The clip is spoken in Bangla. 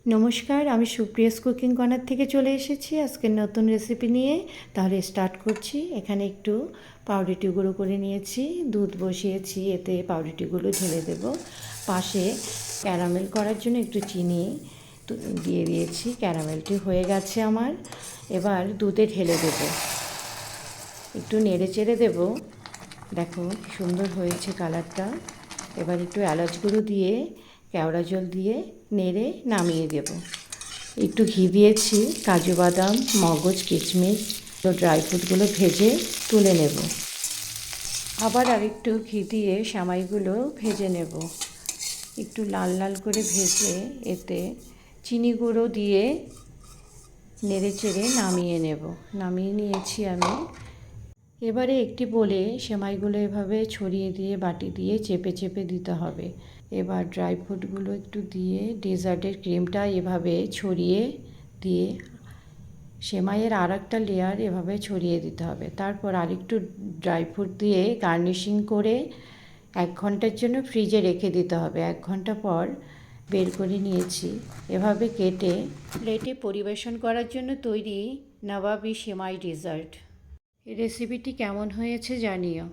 নমস্কার, আমি সুপ্রিয়াস কুকিং কর্নার থেকে চলে এসেছি আজকের নতুন রেসিপি নিয়ে। তাহলে স্টার্ট করছি। এখানে একটু পাউরুটি গুঁড়ো করে নিয়েছি, দুধ বসিয়েছি, এতে পাউরুটিগুলো ঢেলে দেব। পাশে ক্যারামেল করার জন্য একটু চিনি দিয়ে দিয়েছি। ক্যারামেলটি হয়ে গেছে আমার। এবার দুধে ঢেলে দেব, একটু নেড়ে চেড়ে দেবো। দেখো কি সুন্দর হয়েছে কালারটা। এবার একটু এলাচ গুঁড়ো দিয়ে কেওড়া জল দিয়ে নেড়ে নামিয়ে দেব। একটু ঘি দিয়েছি, কাজু বাদাম, মগজ, কিশমিশ ও ড্রাই ফ্রুটগুলো ভেজে তুলে নেব। আবার আরেকটু ঘি দিয়ে সেমাইগুলো ভেজে নেব, একটু লাল লাল করে ভেজে এতে চিনি গুঁড়ো দিয়ে নেড়ে চেড়ে নামিয়ে নেব। নামিয়ে নিয়েছি আমি। এবারে একটি বলে সেমাইগুলো এভাবে ছড়িয়ে দিয়ে বাটি দিয়ে চেপে চেপে দিতে হবে। এবার ড্রাই ফ্রুটগুলো একটু দিয়ে ডেজার্টের ক্রিমটা এভাবে ছড়িয়ে দিয়ে সেমাইয়ের আর একটা লেয়ার এভাবে ছড়িয়ে দিতে হবে। তারপর আরেকটু ড্রাই ফ্রুট দিয়ে গার্নিশিং করে 1 ঘন্টার জন্য ফ্রিজে রেখে দিতে হবে। 1 ঘন্টা পর বের করে নিয়েছি। এভাবে কেটে প্লেটে পরিবেশন করার জন্য তৈরি নবাবী সেমাই ডেজার্ট। রেসিপিটি কেমন হয়েছে জানিও।